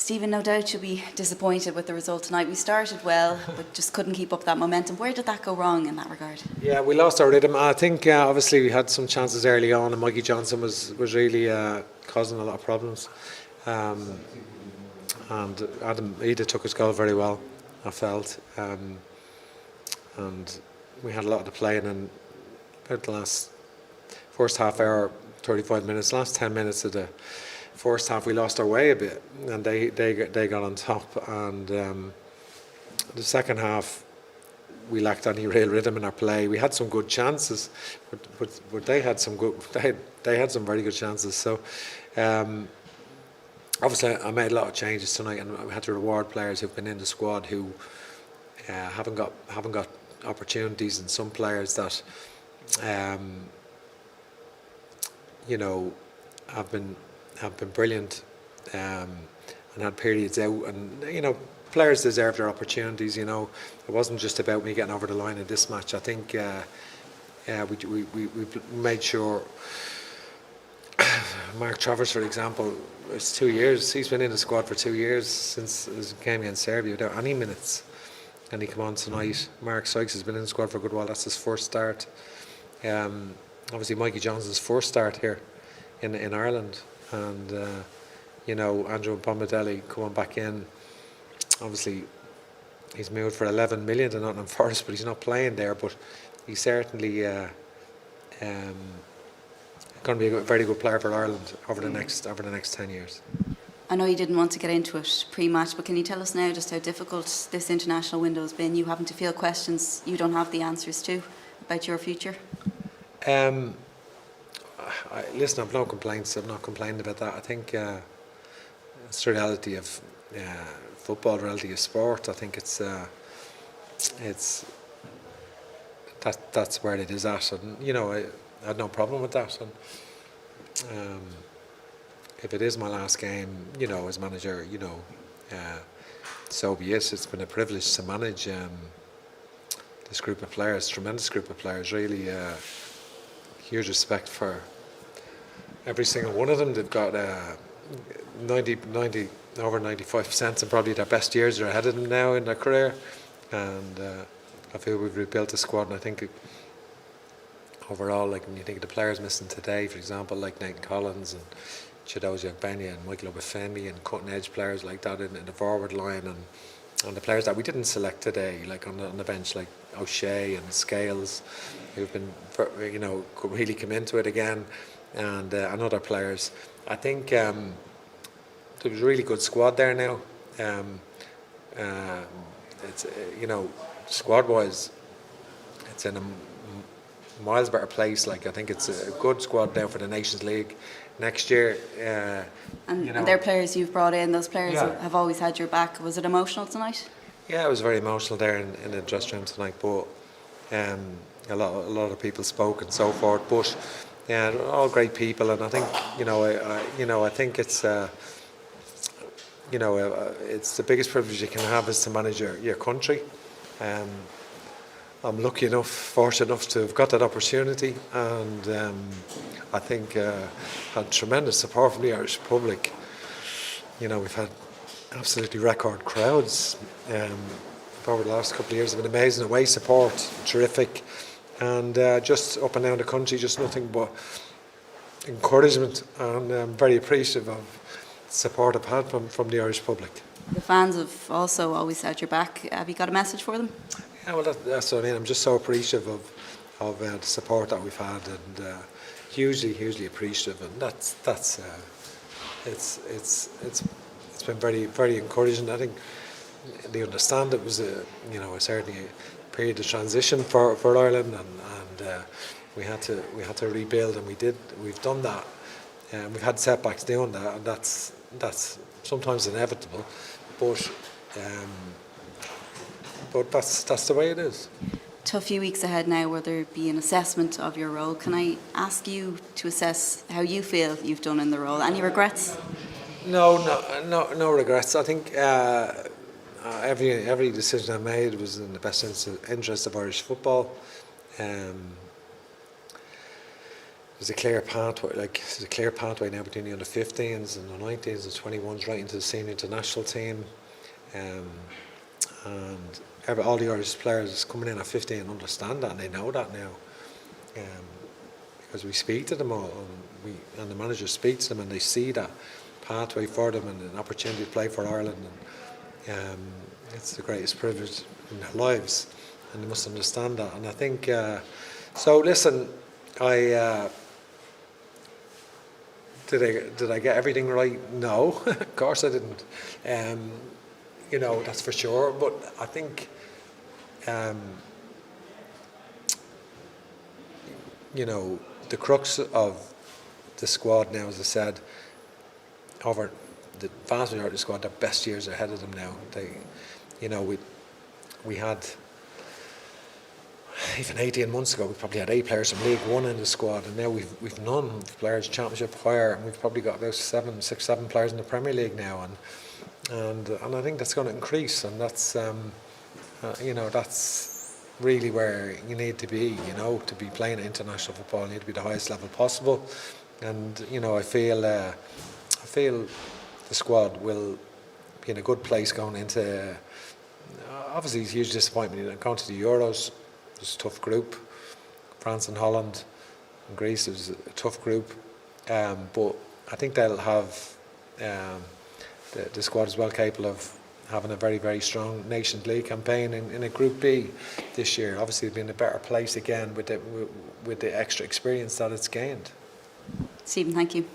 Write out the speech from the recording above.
Stephen, no doubt you'll be disappointed with the result tonight. We started well, but just couldn't keep up that momentum. Where did that go wrong in that regard? Yeah, we lost our rhythm. I think obviously we had some chances early on, and Mikey Johnson was really causing a lot of problems. And Adam Ida took his goal very well, I felt. And we had a lot to play in, and about the last first half hour, 35 minutes, last 10 minutes of the first half, we lost our way a bit, and they got on top. And the second half, we lacked any real rhythm in our play. We had some good chances, but they had some good. They had some very good chances. So obviously, I made a lot of changes tonight, and we had to reward players who've been in the squad who haven't got opportunities, and some players that have been brilliant and had periods out, and players deserve their opportunities. It wasn't just about me getting over the line in this match. I think we made sure. Mark Travers, for example, it's 2 years. He's been in the squad for 2 years since he came against Serbia without any minutes, and he came on tonight. Mark Sykes has been in the squad for a good while. That's his first start. Obviously, Mikey Johnson's first start here in Ireland, and Andrew Pomodeli coming back in. Obviously, he's moved for 11 million to Nottingham Forest, but he's not playing there. But he's certainly going to be a very good player for Ireland over the next 10 years. I know you didn't want to get into it pre-match, but can you tell us now just how difficult this international window has been? You having to field questions you don't have the answers to about your future? Listen, I've no complaints. I've not complained about that. I think it's the reality of football, the reality of sport. I think it's that's where it is at, and I had no problem with that. And if it is my last game, as manager, so be it. It's been a privilege to manage this group of players, tremendous group of players. Really, huge respect for every single one of them. They've got 90 over 95%, and probably their best years are ahead of them now in their career. And I feel we've rebuilt the squad, and I think overall, like when you think of the players missing today, for example, like Nathan Collins and Chidozie Ogbenya and Michael Obafemi, and cutting edge players like that in the forward line, and the players that we didn't select today, like on the bench, like O'Shea and Scales, who've been could really come into it again, and other players. I think there was a really good squad there now. It's squad wise, it's in a miles better place. Like, I think it's a good squad now for the Nations League next year. And they're players you've brought in. Those players have always had your back. Was it emotional tonight? Yeah, it was very emotional there in the dressing room tonight. But a lot of people spoke and so forth. But yeah, all great people, and I think I think it's it's the biggest privilege you can have is to manage your country. I'm lucky enough, fortunate enough to have got that opportunity, and I think had tremendous support from the Irish public. We've had absolutely record crowds over the last couple of years. Have been amazing away support, terrific, and just up and down the country, just nothing but encouragement, and I'm very appreciative of the support I've had from the Irish public. The fans have also always had your back. Have you got a message for them? Yeah, well, that's what I mean. I'm just so appreciative of the support that we've had, and hugely appreciative. And it's been very, very encouraging. I think they understand it was certainly a period of transition for Ireland, and we had to rebuild, and we've done that, and we've had setbacks doing that, and that's sometimes inevitable, but that's the way it is. Tough few weeks ahead now. Will there be an assessment of your role? Can I ask you to assess how you feel you've done in the role? Any regrets? No regrets. I think every decision I made was in the best interest of Irish football. there's a clear pathway. There's a clear pathway now between the under 15s and the 19s and 21s right into the senior international team, and all the Irish players coming in at 15 understand that, and they know that now, because we speak to them all, and the manager speaks to them, and they see that pathway for them and an opportunity to play for Ireland, and it's the greatest privilege in their lives, and they must understand that. And I think so. Listen, did I get everything right? No, of course I didn't. You know, that's for sure. But I think you know, the crux of the squad now, as I said, over the vast majority of the squad, their best years are ahead of them now. You know, we had, even 18 months ago, we probably had 8 players from League One in the squad, and now we've none players Championship higher, and we've probably got about 7 players in the Premier League now, and I think that's going to increase, and that's you know, that's really where you need to be. You know, to be playing international football, you need to be the highest level possible, and you know, I feel the squad will be in a good place going into. Obviously, it's a huge disappointment going to the Euros. It was a tough group. France and Holland and Greece, it was a tough group. But I think they'll have the squad is well capable of having a very, very strong Nations League campaign in a Group B this year. Obviously, they'll be in a better place again with the extra experience that it's gained. Stephen, thank you.